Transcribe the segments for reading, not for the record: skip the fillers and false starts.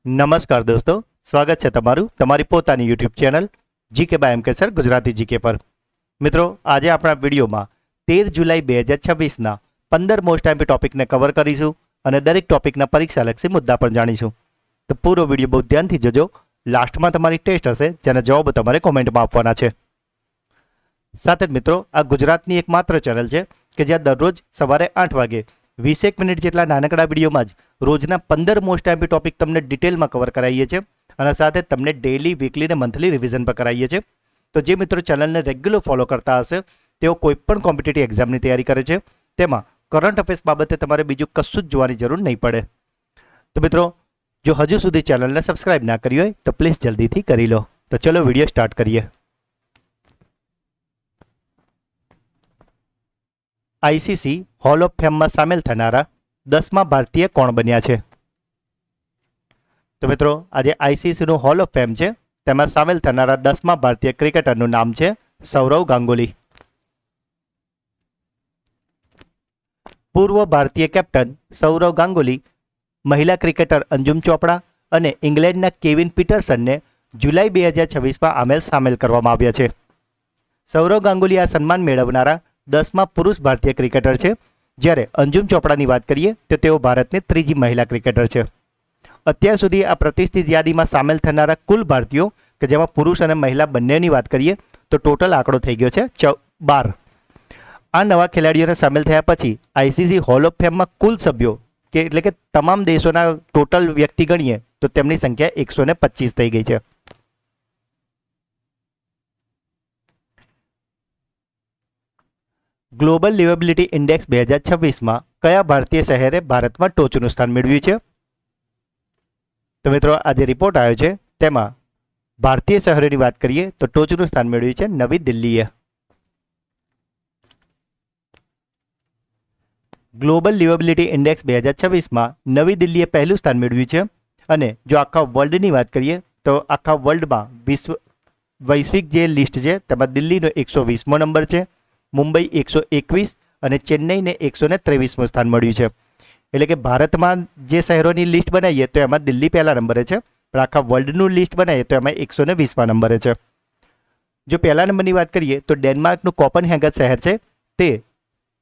નમસ્કાર દોસ્તો, સ્વાગત છે તમારું તમારી પોતાની YouTube channel GK by M K sir Gujarati GK પર. મિત્રો, આજે આપણા વિડીયોમાં 13 જુલાઈ 2026ના 15 મોસ્ટ આઈએમપી ટોપિકને કવર કરીશું અને દરેક ટોપિકના પરીક્ષાલક્ષી મુદ્દા પણ જાણીશું. તો પૂરો વિડીયો બહુ ધ્યાનથી જોજો. લાસ્ટમાં તમારી ટેસ્ટ હશે જેના જવાબ તમારે કોમેન્ટમાં આપવાના છે. સાથે જ મિત્રો, આ ગુજરાતની એકમાત્ર ચેનલ છે કે જ્યાં દરરોજ સવારે 8 વાગે 20 મિનિટ જેટલા નાનકડા વિડીયોમાં જ રોજના 15 મોસ્ટ આઈએમપી ટોપિક તમને ડિટેલમાં કવર કરાવીએ છીએ અને સાથે તમને ડેઇલી, વીકલી અને મંથલી રિવિઝન પર કરાવીએ છીએ. તો જે મિત્રો ચેનલને રેગ્યુલર ફોલો કરતા હશે તેઓ કોઈપણ કોમ્પિટિટિવ એક્ઝામની તૈયારી કરે છે, તેમાં કરંટ અફેર્સ બાબતે તમારે બીજું કશું જ જોવાની જરૂર નહીં પડે. તો મિત્રો, જો હજુ સુધી ચેનલને સબસ્ક્રાઇબ ના કરી હોય તો પ્લીઝ જલ્દીથી કરી લો. તો ચલો વિડીયો સ્ટાર્ટ કરીએ. આઈસીસી હોલ ઓફ ફેમમાં સામેલ થનારા 10મા ભારતીય કોણ બન્યા છે? તો મિત્રો, આજે આઈસીસીનું હોલ ઓફ ફેમ છે, તેમાં સામેલ થનારા 10મા ભારતીય ક્રિકેટરનું નામ છે સૌરવ ગાંગુલી. પૂર્વ ભારતીય કેપ્ટન સૌરવ ગાંગુલી, મહિલા ક્રિકેટર અંજુમ ચોપડા અને ઇંગ્લેન્ડના કેવિન પીટરસનને જુલાઈ 2026માં સામેલ કરવામાં આવ્યા છે. સૌરવ ગાંગુલી આ સન્માન મેળવનારા 10મા પુરુષ ભારતીય ક્રિકેટર છે, જ્યારે અંજુમ ચોપડાની વાત કરીએ તો તેઓ ભારતની ત્રીજી મહિલા ક્રિકેટર છે. અત્યાર સુધી આ પ્રતિષ્ઠિત યાદીમાં સામેલ થનારા કુલ ભારતીયો કે જેમાં પુરુષ અને મહિલા બંનેની વાત કરીએ તો ટોટલ આંકડો થઈ ગયો છે 12. આ નવા ખેલાડીઓને સામેલ થયા પછી આઈસીસી હોલ ઓફ ફેમમાં કુલ સભ્યો કે એટલે કે તમામ દેશોના ટોટલ વ્યક્તિ ગણીએ તો તેમની સંખ્યા 125 થઈ ગઈ છે. ગ્લોબલ લિવેબિલિટી ઇન્ડેક્સ 2026માં કયા ભારતીય શહેરે ભારતમાં ટોચનું સ્થાન મેળવ્યું છે? તો મિત્રો, આ જે રિપોર્ટ આવ્યો છે તેમાં ભારતીય શહેરોની વાત કરીએ તો ટોચનું સ્થાન મેળવ્યું છે નવી દિલ્હીએ. ગ્લોબલ લિવેબિલિટી ઇન્ડેક્સ 2026માં નવી દિલ્હીએ પહેલું સ્થાન મેળવ્યું છે અને જો આખા વર્લ્ડની વાત કરીએ તો આખા વર્લ્ડમાં વૈશ્વિક જે લિસ્ટ છે તેમાં દિલ્હીનો 120મો નંબર છે, મુંબઈ 121 અને ચેન્નઈને 123મું સ્થાન મળ્યું છે. એટલે કે ભારતમાં જે શહેરોની લિસ્ટ બનાવીએ તો એમાં દિલ્હી પહેલા નંબરે છે, પણ આખા વર્લ્ડનું લિસ્ટ બનાવીએ તો એમાં 120મા નંબરે છે. જો પહેલા નંબરની વાત કરીએ તો ડેનમાર્કનું કોપનહેગન શહેર છે, તે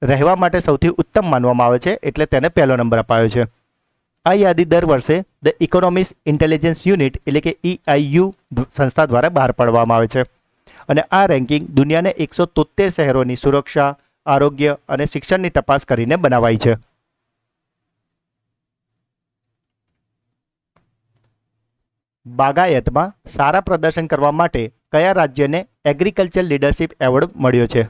રહેવા માટે સૌથી ઉત્તમ માનવામાં આવે છે, એટલે તેને પહેલો નંબર અપાયો છે. આ યાદી દર વર્ષે ધ ઇકોનોમિક્સ ઇન્ટેલિજન્સ યુનિટ એટલે કે EIU સંસ્થા દ્વારા બહાર પાડવામાં આવે છે અને આ રેન્કિંગ દુનિયાના 173 શહેરોની સુરક્ષા, આરોગ્ય અને શિક્ષણની તપાસ કરીને બનાવાઈ છે. બાગાયતમાં સારા પ્રદર્શન કરવા માટે કયા રાજ્યને એગ્રીકલ્ચર લીડરશિપ એવોર્ડ મળ્યો છે?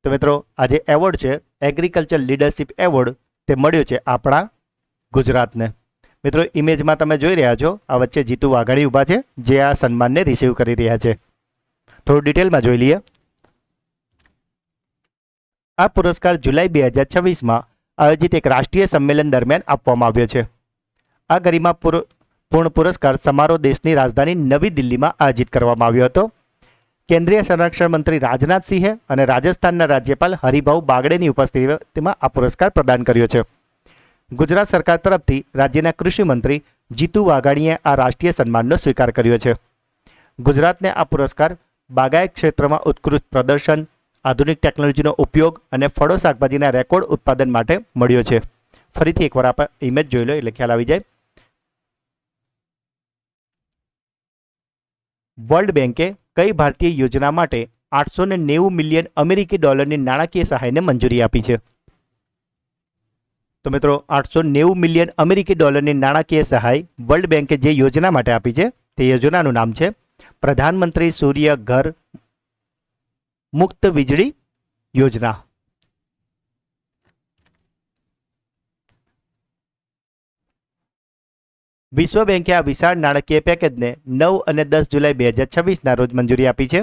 તો મિત્રો, આ જે એવોર્ડ છે એગ્રીકલ્ચર લીડરશિપ એવોર્ડ તે મળ્યો છે આપણા ગુજરાતને. મિત્રો, ઇમેજમાં તમે જોઈ રહ્યા છો આ વચ્ચે જીતુ વાઘાણી ઊભા છે જે આ સન્માનને રિસીવ કરી રહ્યા છે. થોડું ડિટેલમાં જોઈ લઈએ. આ પુરસ્કાર જુલાઈ 2026માં આયોજિત એક રાષ્ટ્રીય સંમેલન દરમિયાન આપવામાં આવ્યો છે. આ ગરિમાપૂર્ણ પુરસ્કાર સમારોહ દેશની રાજધાની નવી દિલ્હીમાં આયોજિત કરવામાં આવ્યો હતો. કેન્દ્રીય સંરક્ષણ મંત્રી રાજનાથસિંહે અને રાજસ્થાનના રાજ્યપાલ હરિભાઉ બાગડેની ઉપસ્થિતિમાં આ પુરસ્કાર પ્રદાન કર્યો છે. ગુજરાત સરકાર તરફથી રાજ્યના કૃષિ મંત્રી જીતુ વાઘાણીએ આ રાષ્ટ્રીય સન્માનનો સ્વીકાર કર્યો છે. ગુજરાતને આ પુરસ્કાર બાગાયત ક્ષેત્રમાં ઉત્કૃષ્ટ પ્રદર્શન, આધુનિક ટેકનોલોજીનો ઉપયોગ અને ફળો શાકભાજીના રેકોર્ડ ઉત્પાદન માટે મળ્યો છે. ફરીથી એકવાર આપણે ઇમેજ જોઈ લો એટલે ખ્યાલ આવી જાય. વર્લ્ડ બેંકે કઈ ભારતીય યોજના માટે 890 મિલિયન અમેરિકી ડોલરની નાણાકીય સહાયને મંજૂરી આપી છે? તો મિત્રો, 890 મિલિયન અમેરિકી ડોલરની નાણાકીય સહાય વર્લ્ડ બેંકે જે યોજના માટે આપી છે તે યોજનાનું નામ છે પ્રધાનમંત્રી સૂર્ય ઘર મુક્ત વીજળી યોજના. વિશ્વ બેંકે આ વિશાળ નાણાકીય પેકેજને 9 અને 10 જુલાઈ 2026ના રોજ મંજૂરી આપી છે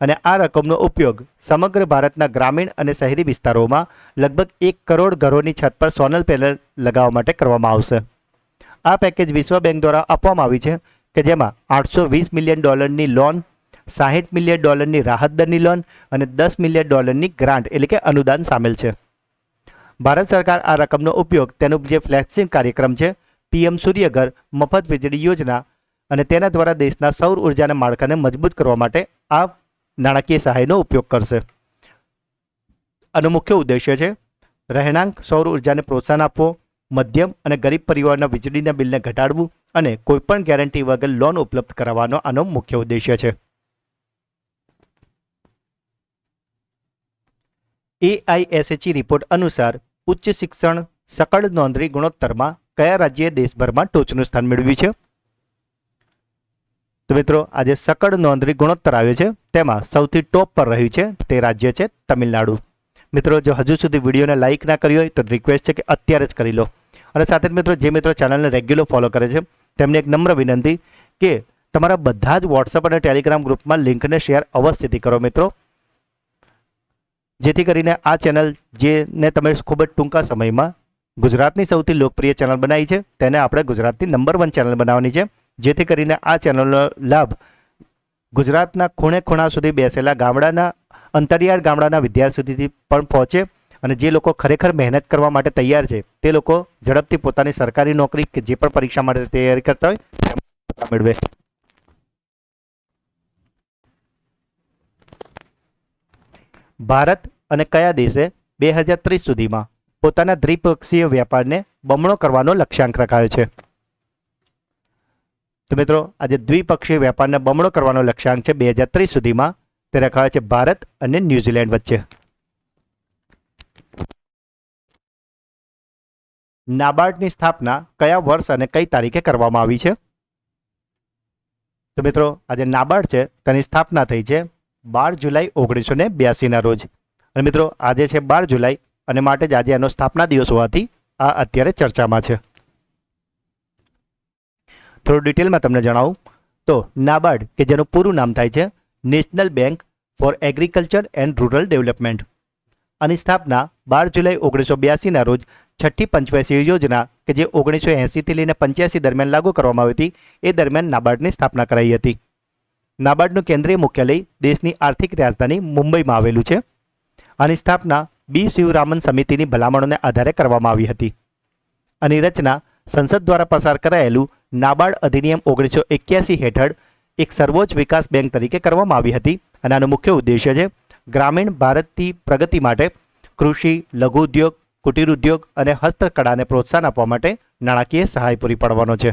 અને આ રકમનો ઉપયોગ સમગ્ર ભારતના ગ્રામીણ અને શહેરી વિસ્તારોમાં લગભગ 1 કરોડ ઘરોની છત પર સોલર પેનલ લગાવવા માટે કરવામાં આવશે. આ પેકેજ વિશ્વ બેંક દ્વારા આપવામાં આવી છે કે જેમાં 820 મિલિયન ડોલરની લોન, 60 મિલિયન ડોલરની રાહત દરની લોન અને 10 મિલિયન ડોલરની ગ્રાન્ટ એટલે કે અનુદાન સામેલ છે. ભારત સરકાર આ રકમનો ઉપયોગ તેનું જે ફ્લેગશિપ કાર્યક્રમ છે પીએમ સૂર્યઘર મફત વીજળી યોજના અને તેના દ્વારા દેશના સૌર ઉર્જાના માળખાને મજબૂત કરવા માટે આ નાણાકીય સહાયનો ઉપયોગ કરશે. આનો મુખ્ય ઉદ્દેશ્ય છે રહેણાંક સૌર ઉર્જાને પ્રોત્સાહન આપવો, મધ્યમ અને ગરીબ પરિવારના વીજળીના બિલને ઘટાડવું અને કોઈપણ ગેરંટી વગર લોન ઉપલબ્ધ કરાવવાનો આનો મુખ્ય ઉદ્દેશ્ય છે. AISHE રિપોર્ટ અનુસાર ઉચ્ચ શિક્ષણ સકળ નોંધણી ગુણોત્તરમાં કયા રાજ્યએ દેશભરમાં ટોચનું સ્થાન મેળવ્યું છે? તો મિત્રો આજે સકળ નોંધણી ગુણોત્તર આવ્યો છે તેમાં સૌથી ટોપ પર રહ્યું છે તે રાજ્ય છે તમિલનાડુ. મિત્રો જો હજુ સુધી વિડીયોને લાઇક ના કરી હોય તો રિક્વેસ્ટ છે કે અત્યારે જ કરી લો. અને સાથે જ મિત્રો જે મિત્રો ચેનલને રેગ્યુલર ફોલો કરે છે તેમને એક નમ્ર વિનંતી કે તમારા બધા જ વોટ્સઅપ અને ટેલિગ્રામ ગ્રુપમાં લિંકને શેર અવશ્યથી કરો મિત્રો, જેથી કરીને આ ચેનલ જેને તમે ખૂબ જ ટૂંકા સમયમાં ગુજરાતની સૌથી લોકપ્રિય ચેનલ બનાવી છે તેને આપણે ગુજરાતની નંબર 1 ચેનલ બનાવવાની છે, જેથી કરીને આ ચેનલનો લાભ ગુજરાતના ખૂણે ખૂણા સુધી બેસેલા ગામડાના અંતરિયાળ ગામડાના વિદ્યાર્થી સુધી પણ પહોંચે અને જે લોકો ખરેખર મહેનત કરવા માટે તૈયાર છે તે લોકો ઝડપથી પોતાની સરકારી નોકરી કે જે પણ પરીક્ષા માટે તૈયારી કરતા હોય તેમાં મેળવે. ભારત અને કયા દેશે 2030 સુધીમાં પોતાના દ્વિપક્ષીય વ્યાપારને બમણો કરવાનો લક્ષ્યાંક રખાયો છે? તો મિત્રો આજે દ્વિપક્ષીય વ્યાપારને બમણો કરવાનો લક્ષ્યાંક છે 2030 સુધીમાં, તે રખાયો છે ભારત અને ન્યૂઝીલેન્ડ વચ્ચે. નાબાર્ડની સ્થાપના કયા વર્ષ અને કઈ તારીખે કરવામાં આવી છે? તો મિત્રો આજે નાબાર્ડ છે તેની સ્થાપના થઈ છે 12 જુલાઈ 1982ના રોજ. અને મિત્રો આજે છે 12 જુલાઈ અને માટે જ આજે એનો સ્થાપના દિવસ હોવાથી આ અત્યારે ચર્ચામાં છે. થોડું ડિટેલમાં તમને જણાવું તો નાબાર્ડ કે જેનું પૂરું નામ થાય છે national bank four agriculture and rural development, આની સ્થાપના 12 જુલાઈ 1982ના રોજ છઠ્ઠી પંચવાર્ષિક યોજના કે જે 1980થી લઈને 85 દરમિયાન લાગુ કરવામાં આવી હતી એ દરમિયાન નાબાર્ડની સ્થાપના કરાઈ હતી. નાબાર્ડનું કેન્દ્રીય મુખ્યાલય દેશની આર્થિક રાજધાની મુંબઈમાં આવેલું છે. આની સ્થાપના બી શિવરામન સમિતિની ભલામણોને આધારે કરવામાં આવી હતી. આની રચના સંસદ દ્વારા પસાર કરાયેલું નાબાર્ડ અધિનિયમ 1981 હેઠળ એક સર્વોચ્ચ વિકાસ બેંક તરીકે કરવામાં આવી હતી અને આનો મુખ્ય ઉદ્દેશ્ય છે ગ્રામીણ ભારતની પ્રગતિ માટે કૃષિ, લઘુ ઉદ્યોગ, કુટીર ઉદ્યોગ અને હસ્તકળાને પ્રોત્સાહન આપવા માટે નાણાકીય સહાય પૂરી પાડવાનો છે.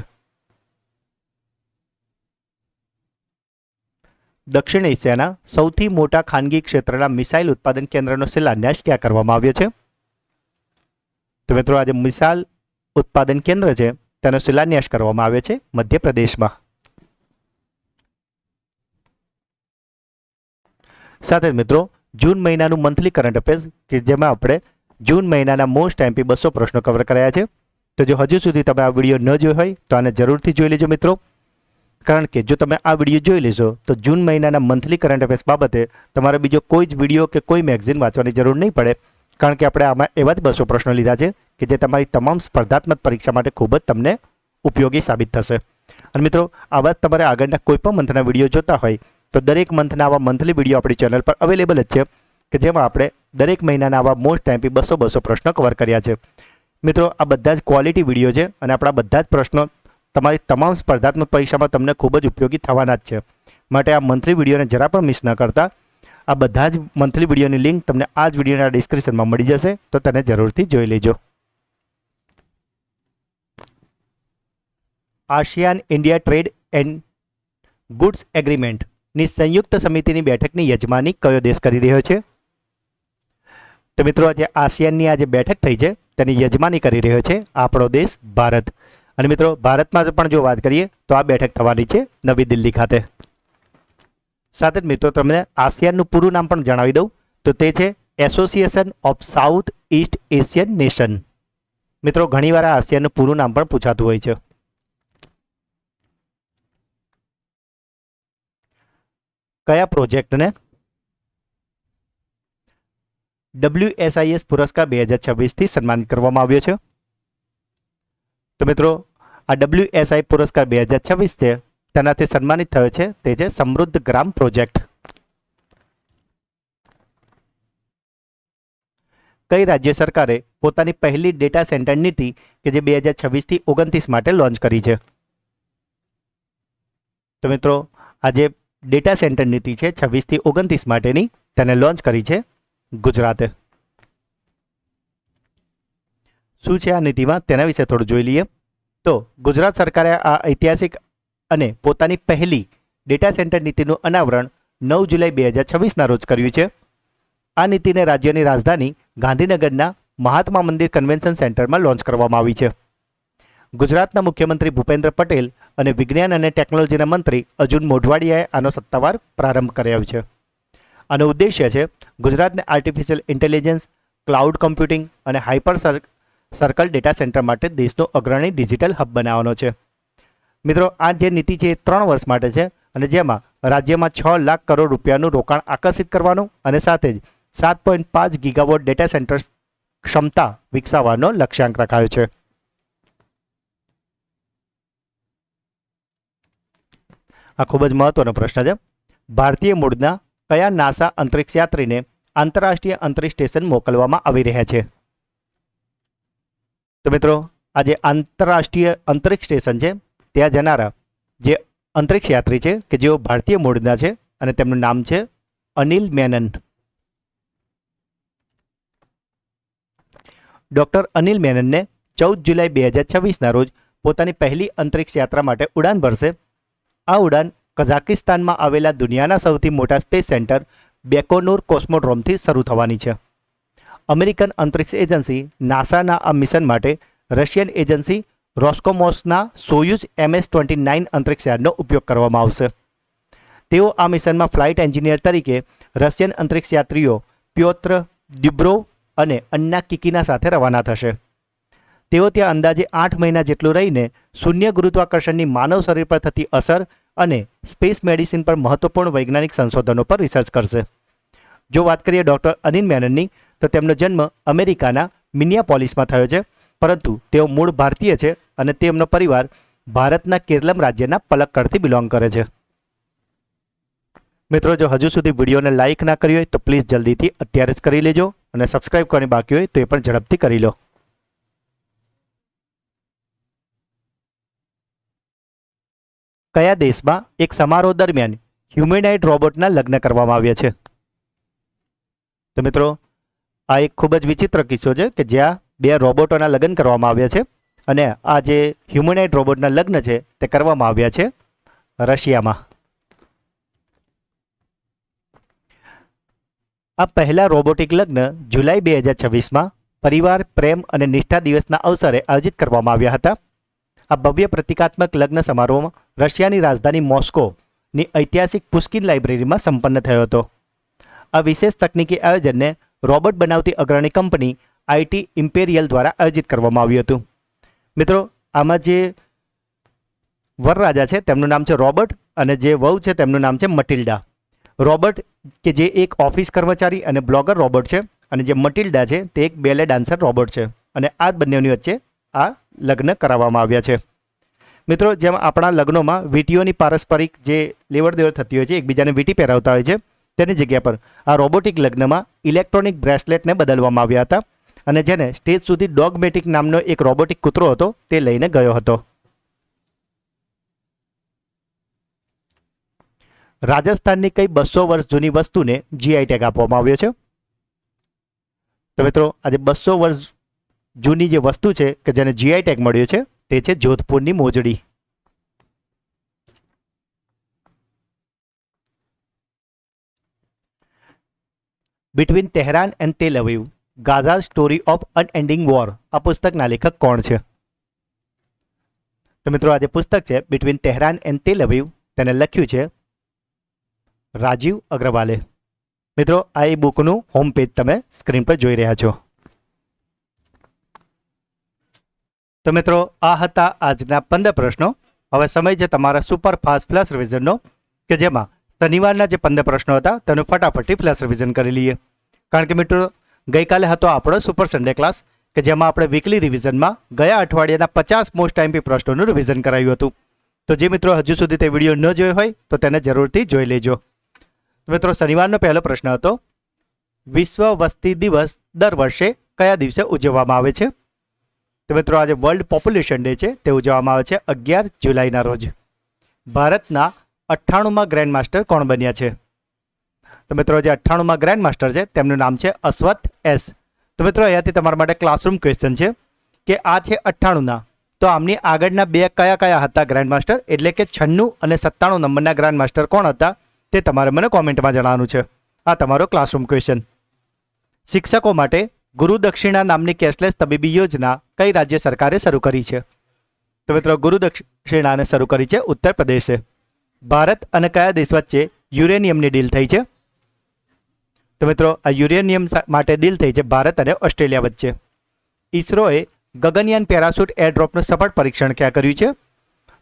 દક્ષિણ એશિયાના સૌથી મોટા ખાનગી ક્ષેત્રના મિસાઇલ ઉત્પાદન કેન્દ્રનો શિલાન્યાસ ક્યાં કરવામાં આવ્યો છે? તો મિત્રો આજે મિસાઇલ ઉત્પાદન કેન્દ્ર છે તેનો શિલાન્યાસ કરવામાં આવ્યો છે મધ્યપ્રદેશમાં. સાથે મિત્રો જૂન મહિનાનું મંથલી કરંટ અફેર્સ કે જેમાં આપણે જૂન મહિનાના મોસ્ટ એમપી 200 પ્રશ્નો કવર કર્યા છે. તો જો હજુ સુધી તમે આ વિડીયો ન જોયો હોય તો આને જરૂરથી જોઈ લેજો મિત્રો, કારણ કે જો તમે આ વિડીયો જોઈ લેશો તો જૂન મહિનાના મંથલી કરંટ અફેર્સ બાબતે તમારે બીજો કોઈ જ વિડીયો કે કોઈ મેગઝીન વાંચવાની જરૂર નહીં પડે, કારણ કે આપણે આમાં એવા જ 200 પ્રશ્નો લીધા છે કે જે તમારી તમામ સ્પર્ધાત્મક પરીક્ષા માટે ખૂબ જ તમને ઉપયોગી સાબિત થશે. અને મિત્રો આવા જ તમારે આગળના કોઈ પણ મંથના વિડીયો જોતા હોય તો દરેક મંથના આવા મંથલી વિડીયો આપણી ચેનલ પર અવેલેબલ જ છે કે જેમાં આપણે દરેક મહિનાના આવા મોસ્ટ એમપી 200 પ્રશ્નો કવર કર્યા છે. મિત્રો આ બધા જ ક્વોલિટી વિડીયો છે અને આપણા બધા જ પ્રશ્નો તમારી તમામ સ્પર્ધાત્મક પરીક્ષામાં તમને ખૂબ જ ઉપયોગી થવાના જ છે. માટે આ મંથલી વિડીયોને જરા પણ મિસ ન કરતા. આ બધા જ મંથલી વિડીયોની લિંક તમને આ જ વિડીયોના ડિસ્ક્રિપ્શનમાં મળી જશે, તો તેને જરૂરથી જોઈ લેજો. ASEAN India trade and goods એગ્રીમેન્ટની સંયુક્ત સમિતિની બેઠકની યજમાની કયો દેશ કરી રહ્યો છે? તો મિત્રો આજે આસિયાનની આ જે બેઠક થઈ છે તેની યજમાની કરી રહ્યો છે આપણો દેશ ભારત. અને મિત્રો ભારતમાં પણ જો વાત કરીએ તો આ બેઠક થવાની છે નવી દિલ્હી ખાતે. સાથે જ મિત્રો તમને આસિયાનનું પૂરું નામ પણ જણાવી દઉં તો તે છે association of south east Asian nation. મિત્રો ઘણીવાર આ આસિયાનનું પૂરું નામ પણ પૂછાતું હોય છે. કયા પ્રોજેક્ટને WSIS પુરસ્કાર 2026થી સન્માનિત કરવામાં આવ્યો છે? તો મિત્રો આ WSI પુરસ્કાર 2026 છે તેનાથી સન્માનિત થયો છે તે છે સમૃદ્ધ ગ્રામ પ્રોજેક્ટ. કઈ રાજ્ય સરકારે પોતાની પહેલી ડેટા સેન્ટર નીતિ કે જે 2026થી 29 માટે લોન્ચ કરી છે? તો મિત્રો આ જે ડેટા સેન્ટર નીતિ છે 26થી 29 માટેની, તેને લોન્ચ કરી છે ગુજરાતે. શું છે આ નીતિમાં તેના વિશે થોડું જોઈ લઈએ. તો ગુજરાત સરકારે આ ઐતિહાસિક અને પોતાની પહેલી ડેટા સેન્ટર નીતિનું અનાવરણ 9 જુલાઈ 2026ના રોજ કર્યું છે. આ નીતિને રાજ્યની રાજધાની ગાંધીનગરના મહાત્મા મંદિર કન્વેન્શન સેન્ટરમાં લોન્ચ કરવામાં આવી છે. ગુજરાતના મુખ્યમંત્રી ભૂપેન્દ્ર પટેલ અને વિજ્ઞાન અને ટેકનોલોજીના મંત્રી અર્જુન મોઢવાડિયાએ આનો સત્તાવાર પ્રારંભ કર્યો છે. આનો ઉદ્દેશ્ય છે ગુજરાતને આર્ટિફિશિયલ ઇન્ટેલિજન્સ, ક્લાઉડ કમ્પ્યુટિંગ અને હાઇપર સર્કલ ડેટા સેન્ટર માટે દેશનો અગ્રણી ડિજિટલ હબ બનાવવાનો છે. મિત્રો આ જે નીતિ છે એ 3 વર્ષ માટે છે અને જેમાં રાજ્યમાં 6 લાખ કરોડ રૂપિયાનું રોકાણ આકર્ષિત કરવાનું અને સાથે જ 7.5 ગીગાવોટ ડેટા સેન્ટર ક્ષમતા વિકસાવવાનો લક્ષ્યાંક રખાયો છે. આ ખૂબ જ મહત્વનો પ્રશ્ન છે. ભારતીય મૂળના કયા નાસા અંતરિક્ષ યાત્રીને આંતરરાષ્ટ્રીય અંતરિક્ષ સ્ટેશન મોકલવામાં આવી રહ્યા છે? તો મિત્રો આ જે આંતરરાષ્ટ્રીય અંતરિક્ષ સ્ટેશન છે ત્યાં જનારા જે અંતરિક્ષ યાત્રી છે કે જેઓ ભારતીય મૂળના છે અને તેમનું નામ છે અનિલ મેનન. ડૉક્ટર અનિલ મેનનને 14 જુલાઈ 2026ના રોજ પોતાની પહેલી અંતરિક્ષ યાત્રા માટે ઉડાન ભરશે. આ ઉડાન કઝાકિસ્તાનમાં આવેલા દુનિયાના સૌથી મોટા સ્પેસ સેન્ટર બેકોનુર કોસ્મોડ્રોમથી શરૂ થવાની છે. અમેરિકન અંતરિક્ષ એજન્સી નાસાના આ મિશન માટે રશિયન એજન્સી રોસ્કોમોસના સોયુઝ MS-29 અંતરિક્ષ યાનનો ઉપયોગ કરવામાં આવશે. તેઓ આ મિશનમાં ફ્લાઇટ એન્જિનિયર તરીકે રશિયન અંતરિક્ષ યાત્રીઓ પ્યોત્ર દ્યુબ્રોવ અને અન્ના કિકીના સાથે રવાના થશે. તેઓ ત્યાં અંદાજે 8 મહિના જેટલું રહીને શૂન્ય ગુરુત્વાકર્ષણની માનવ શરીર પર થતી અસર અને સ્પેસ મેડિસિન પર મહત્વપૂર્ણ વૈજ્ઞાનિક સંશોધનો પર રિસર્ચ કરશે. જો વાત કરીએ ડૉક્ટર અનિલ મેનનની, તો તેમનો જન્મ અમેરિકાના મિનિયાપોલિસમાં થયો છે, પરંતુ તેઓ મૂળ ભારતીય છે અને તેમનો પરિવાર ભારતના કેરલમ રાજ્યના પલક્કડથી બિલોંગ કરે છે. મિત્રો જો હજુ સુધી વિડીયોને લાઇક ના કરી હોય તો પ્લીઝ જલ્દીથી અત્યારે જ કરી લેજો અને સબસ્ક્રાઇબ કરવાની બાકી હોય તો એ પણ ઝડપથી કરી લો. કયા દેશમાં એક સમારોહ દરમિયાન હ્યુમેનોઇડ રોબોટના લગ્ન કરવામાં આવ્યા છે? તો મિત્રો આ એક ખૂબ જ વિચિત્ર કિસ્સો છે કે જ્યાં 2 રોબોટોના લગ્ન કરવામાં આવ્યા છે અને આ જે હ્યુમેનોઇડ રોબોટના લગ્ન છે તે કરવામાં આવ્યા છે રશિયામાં. આ પહેલા રોબોટિક લગ્ન જુલાઈ 2026માં પરિવાર, પ્રેમ અને નિષ્ઠા દિવસના અવસરે આયોજિત કરવામાં આવ્યા હતા. આ ભવ્ય પ્રતિકાત્મક લગ્ન સમારોહમાં રશિયાની રાજધાની મોસ્કોની ઐતિહાસિક પુષ્કિન લાઇબ્રેરીમાં સંપન્ન થયો હતો. આ વિશેષ તકનીકી આયોજનને રોબોટ બનાવતી અગ્રણી કંપની IT ઇમ્પેરિયલ દ્વારા આયોજિત કરવામાં આવ્યું હતું. મિત્રો આમાં જે વરરાજા છે તેમનું નામ છે રોબર્ટ અને જે વહુ છે તેમનું નામ છે મટિલ્ડા. રોબર્ટ કે જે એક ઓફિસ કર્મચારી અને બ્લોગર રોબોટ છે અને જે મટિલ્ડા છે તે એક બેલે ડાન્સર રોબોટ છે અને આ બંનેની વચ્ચે આ લગ્ન કરાવવામાં આવ્યા છે. મિત્રો જેમ આપણા લગ્નોમાં વીંટીઓની પારસ્પરિક જે લેવડ દેવડ થતી હોય છે, એકબીજાને વીંટી પહેરાવતા હોય છે, તેની જગ્યા પર આ રોબોટિક લગ્નમાં ઇલેક્ટ્રોનિક બ્રેસલેટને બદલવામાં આવ્યા હતા અને જેને સ્ટેજ સુધી ડોગમેટિક નામનો એક રોબોટિક કૂતરો હતો તે લઈને ગયો હતો. રાજસ્થાનની કઈ 200 વર્ષ જૂની વસ્તુને GI ટેગ આપવામાં આવ્યો છે? તો મિત્રો આજે 200 વર્ષ જૂની જે વસ્તુ છે કે જેને GI ટેગ મળ્યો છે તે છે જોધપુરની મોજડી. બિટવીન તેહરાન એન્ડ તેલ અવીવ ગાઝા સ્ટોરી ઓફ અનએન્ડિંગ વોર આ પુસ્તકના લેખક કોણ છે? તો મિત્રો આ જે પુસ્તક છે બિટવીન તેહરાન એન્ડ તેલ અવીવ તેને લખ્યું છે રાજીવ અગ્રવાલે. મિત્રો આ એ બુકનું હોમ પેજ તમે સ્ક્રીન પર જોઈ રહ્યા છો. તો મિત્રો આ હતા આજના 15 પ્રશ્નો. હવે સમય છે તમારા સુપર ફાસ્ટ ફ્લેશ રિવિઝનનો કે જેમાં શનિવારના જે 15 પ્રશ્નો હતા તેનું ફટાફટથી ફ્લેશ રિવિઝન કરી લઈએ. કારણ કે મિત્રો ગઈકાલે હતો આપણો સુપર સન્ડે ક્લાસ કે જેમાં આપણે વીકલી રિવિઝનમાં ગયા અઠવાડિયાના 50 મોસ્ટ આઈએમપી પ્રશ્નોનું રિવિઝન કરાયું હતું. તો જે મિત્રો હજુ સુધી તે વિડીયો ન જોયો હોય તો તેને જરૂરથી જોઈ લેજો. તો મિત્રો શનિવારનો પહેલો પ્રશ્ન હતો વિશ્વ વસ્તી દિવસ દર વર્ષે કયા દિવસે ઉજવવામાં આવે છે? તો મિત્રો આજે વર્લ્ડ પોપ્યુલેશન ડે છે તે ઉજવવામાં આવે છે 11 જુલાઈના રોજ. ભારતના 98માં ગ્રેન્ડ માસ્ટર કોણ બન્યા છે? તો મિત્રો જે 98માં ગ્રેન્ડ માસ્ટર છે તેમનું નામ છે અશ્વથ એસ. તો મિત્રો અહીંયાથી તમારા માટે ક્લાસરૂમ ક્વેશ્ચન છે કે આ છે 98ના, તો આમની આગળના બે કયા કયા હતા ગ્રાન્ડ માસ્ટર, એટલે કે 96 અને 97 નંબરના ગ્રાન્ડ માસ્ટર કોણ હતા તે તમારે મને કોમેન્ટમાં જણાવવાનું છે. આ તમારો ક્લાસરૂમ ક્વેશ્ચન. શિક્ષકો માટે ગુરુ દક્ષિણા નામની કેશલેસ તબીબી યોજના કઈ રાજ્ય સરકારે શરૂ કરી છે? તો મિત્રો ગુરુ દક્ષિણાને શરૂ કરી છે ઉત્તર પ્રદેશે. ભારત અને કયા દેશ વચ્ચે યુરેનિયમની ડીલ થઈ છે? તો મિત્રો આ યુરેનિયમ માટે ડીલ થઈ છે ભારત અને ઓસ્ટ્રેલિયા વચ્ચે. ઈસરોએ ગગનયાન પેરાશૂટ એરડ્રોપનું સફળ પરીક્ષણ ક્યાં કર્યું છે?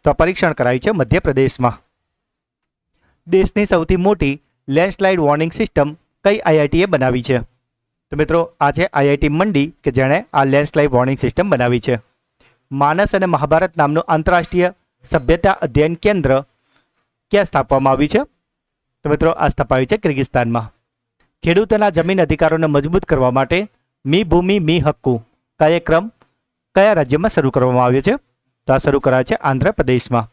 તો આ પરીક્ષણ કરાયું છે મધ્યપ્રદેશમાં. દેશની સૌથી મોટી લેન્ડસ્લાઇડ વોર્નિંગ સિસ્ટમ કઈ આઈઆઈટીએ બનાવી છે? તો મિત્રો આ છે આઈઆઈટી મંડી કે જેણે આ લેન્ડસ્લાઇડ વોર્નિંગ સિસ્ટમ બનાવી છે. માનસ અને મહાભારત નામનું આંતરરાષ્ટ્રીય સભ્યતા અધ્યયન કેન્દ્ર ક્યાં સ્થાપવામાં આવ્યું છે? તો મિત્રો આ સ્થાપાયું છે કિર્ગિસ્તાનમાં. ખેડૂતોના જમીન અધિકારોને મજબૂત કરવા માટે મી ભૂમિ મી હક્કુ કાર્યક્રમ કયા રાજ્યમાં શરૂ કરવામાં આવ્યો છે? તો આ શરૂ કરાયો છે આંધ્રપ્રદેશમાં.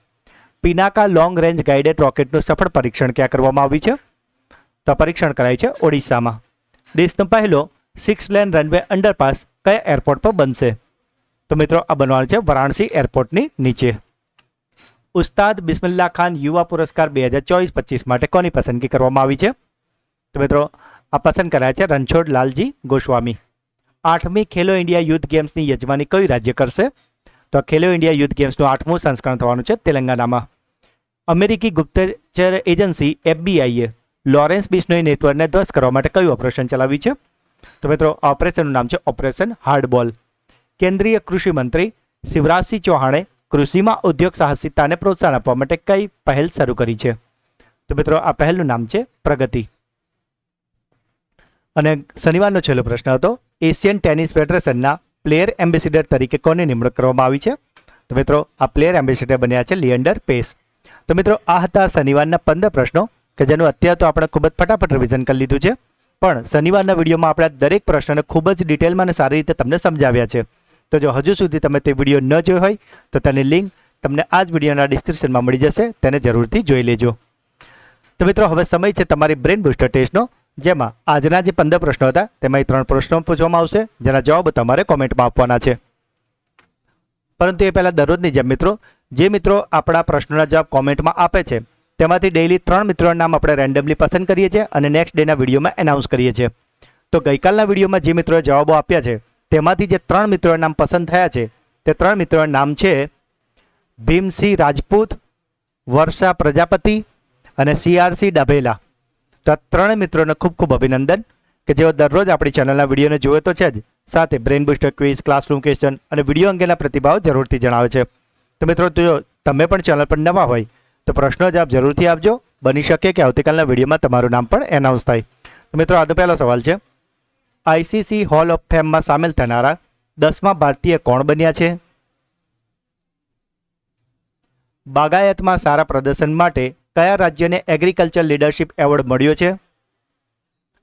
પિનાકા લોંગ રેન્જ ગાઇડેડ રોકેટનું સફળ પરીક્ષણ ક્યાં કરવામાં આવ્યું છે? તો પરીક્ષણ કરાયું છે ઓડિશામાં. દેશનો પહેલો 6 લેન રનવે અંડરપાસ કયા એરપોર્ટ પર બનશે? તો મિત્રો આ બનવાનું છે વારાણસી એરપોર્ટની નીચે. ઉસ્તાદ બિસ્મિલ્લાહ ખાન યુવા પુરસ્કાર 2024-25 માટે કોની પસંદગી કરવામાં આવી છે? તો મિત્રો આ પસંદ કરાયા છે રણછોડ લાલજી ગોસ્વામી. 8મી ખેલો ઇન્ડિયા યુથ ગેમ્સની યજમાની કયું રાજ્ય કરશે? તો ખેલો ઇન્ડિયા યુથ ગેમ્સનું 8મું સંસ્કરણ થવાનું છે તેલંગાનામાં. અમેરિકી ગુપ્તચર એજન્સી એફબીઆઈએ લોરેન્સ બિશ્નોઈ નેટવર્કને ધ્વસ્ત કરવા માટે કયું ઓપરેશન ચલાવ્યું છે? તો મિત્રો આ ઓપરેશનનું નામ છે ઓપરેશન હાર્ડબોલ. કેન્દ્રીય કૃષિ મંત્રી શિવરાજસિંહ ચૌહાણે કૃષિમાં ઉદ્યોગ સાહસિકતાને પ્રોત્સાહન આપવા માટે કઈ પહેલ શરૂ કરી છે? તો મિત્રો આ પહેલનું નામ છે પ્રગતિ. અને શનિવારનો છેલ્લો પ્રશ્ન હતો એશિયન ટેનિસ ફેડરેશનના પ્લેયર એમ્બેસેડર તરીકે કોની નિમણૂક કરવામાં આવી છે? તો મિત્રો આ પ્લેયર એમ્બેસેડર બન્યા છે લિએન્ડર પેસ. તો મિત્રો આ હતા શનિવારના 15 પ્રશ્નો કે જેનું અત્યારે તો આપણે ખૂબ જ ફટાફટ રિવિઝન કરી લીધું છે, પણ શનિવારના વિડીયોમાં આપણે દરેક પ્રશ્નને ખૂબ જ ડિટેલમાં અને સારી રીતે તમને સમજાવ્યા છે. તો જો હજુ સુધી તમે તે વિડીયો ન જોયો હોય તો તેની લિંક તમને આ જ વિડીયોના ડિસ્ક્રિપ્શનમાં મળી જશે, તેને જરૂરથી જોઈ લેજો. તો મિત્રો હવે સમય છે તમારી બ્રેન બૂસ્ટર ટેસ્ટનો, જેમાં આજના જે 15 પ્રશ્નો હતા તેમાં 3 પ્રશ્નો પૂછવામાં આવશે જેના જવાબ તમારે કોમેન્ટમાં આપવાના છે. પરંતુ એ પહેલાં દરરોજની જેમ મિત્રો જે મિત્રો આપણા પ્રશ્નોના જવાબ કોમેન્ટમાં આપે છે તેમાંથી ડેઇલી 3 મિત્રોના નામ આપણે રેન્ડમલી પસંદ કરીએ છીએ અને નેક્સ્ટ ડેના વિડીયોમાં એનાઉન્સ કરીએ છીએ. તો ગઈકાલના વિડીયોમાં જે મિત્રોએ જવાબો આપ્યા છે તેમાંથી જે 3 મિત્રોના નામ પસંદ થયા છે તે 3 મિત્રોના નામ છે ભીમસિંહ રાજપૂત, વર્ષા પ્રજાપતિ અને CRC ડાભેલા. તો આ 3 મિત્રોને ખૂબ ખૂબ અભિનંદન કે જેઓ દરરોજ આપણી ચેનલના વિડીયોને જુએ તો છે જ, સાથે brain booster quiz, classroom question અને વિડીયો અંગેના પ્રતિભાવ જરૂરથી જણાવે છે. તો મિત્રો જો તમે પણ ચેનલ પર નવા હોય તો પ્રશ્નો જવાબ જરૂરથી આપજો. બની શકે કે આવતીકાલના વિડીયોમાં તમારું નામ પણ એનાઉન્સ થાય. તો મિત્રો આજનો પહેલો સવાલ છે ICC હોલ ઓફ ફેમમાં સામેલ થનારા 10મા ભારતીય કોણ બન્યા છે? બાગાયતમાં સારા પ્રદર્શન માટે કયા રાજ્યને એગ્રીકલ્ચર લીડરશિપ એવોર્ડ મળ્યો છે?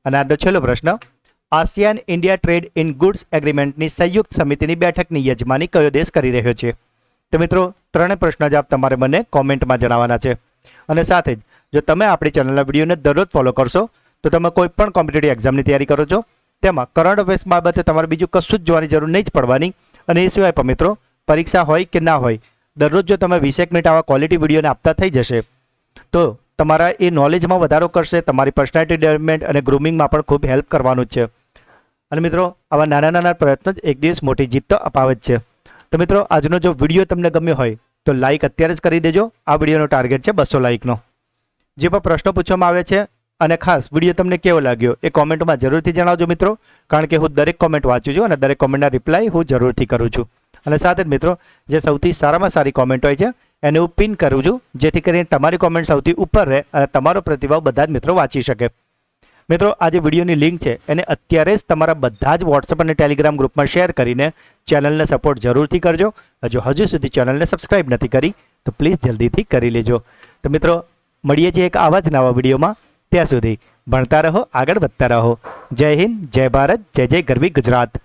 અને આજનો છેલ્લો પ્રશ્ન ASEAN India trade in goods એગ્રીમેન્ટની સંયુક્ત સમિતિની બેઠકની યજમાની કયો દેશ કરી રહ્યો છે? તો મિત્રો 3 પ્રશ્નો જવાબ તમારે મને કોમેન્ટમાં જણાવવાના છે. અને સાથે જ જો તમે આપણી ચેનલના વિડીયોને દરરોજ ફોલો કરશો તો તમે કોઈ પણ કોમ્પિટિટિવ એક્ઝામની તૈયારી કરો છો તેમાં કરંટ અફેર્સ બાબતે તમારે બીજું કશું જ જોવાની જરૂર નહીં જ પડવાની. અને એ સિવાય પણ મિત્રો પરીક્ષા હોય કે ના હોય દરરોજ જો તમે 20 મિનિટ આવા ક્વોલિટી વિડીયોને આપતા થઈ જશે તો તમારા એ નોલેજમાં વધારો કરશે, તમારી પર્સનાલિટી ડેવલપમેન્ટ અને ગ્રૂમિંગમાં પણ ખૂબ હેલ્પ કરવાનું જ છે. અને મિત્રો આવા નાના નાના પ્રયત્નો જ એક દિવસ મોટી જીત તો અપાવે જ છે. તો મિત્રો આજનો જો વિડીયો તમને ગમ્યો હોય તો લાઇક અત્યારે જ કરી દેજો. આ વિડીયોનો ટાર્ગેટ છે 200 લાઇકનો. જે પણ પ્રશ્નો પૂછવામાં આવે છે અને ખાસ વિડીયો તમને કેવો લાગ્યો એ કોમેન્ટમાં જરૂરથી જણાવજો મિત્રો, કારણ કે હું દરેક કોમેન્ટ વાંચું છું અને દરેક કોમેન્ટના રિપ્લાય હું જરૂરથી કરું છું. અને સાથે જ મિત્રો જે સૌથી સારામાં સારી કોમેન્ટ હોય છે એને હું પિન કરું છું જેથી કરીને તમારી કોમેન્ટ સૌથી ઉપર રહે અને તમારો પ્રતિભાવ બધા જ મિત્રો વાંચી શકે. મિત્રો આ જે વિડીયોની લિંક છે એને અત્યારે જ તમારા બધા જ વોટ્સઅપ અને ટેલિગ્રામ ગ્રુપમાં શેર કરીને ચેનલને સપોર્ટ જરૂરથી કરજો. હજુ સુધી ચેનલને સબસ્ક્રાઈબ નથી કરી તો પ્લીઝ જલ્દીથી કરી લેજો. તો મિત્રો મળીએ છીએ એક આવા જ નવા વિડીયોમાં. ત્યાં સુધી ભણતા રહો, આગળ વધતા રહો. જય હિન્દ, જય ભારત, જય જય ગરવી ગુજરાત.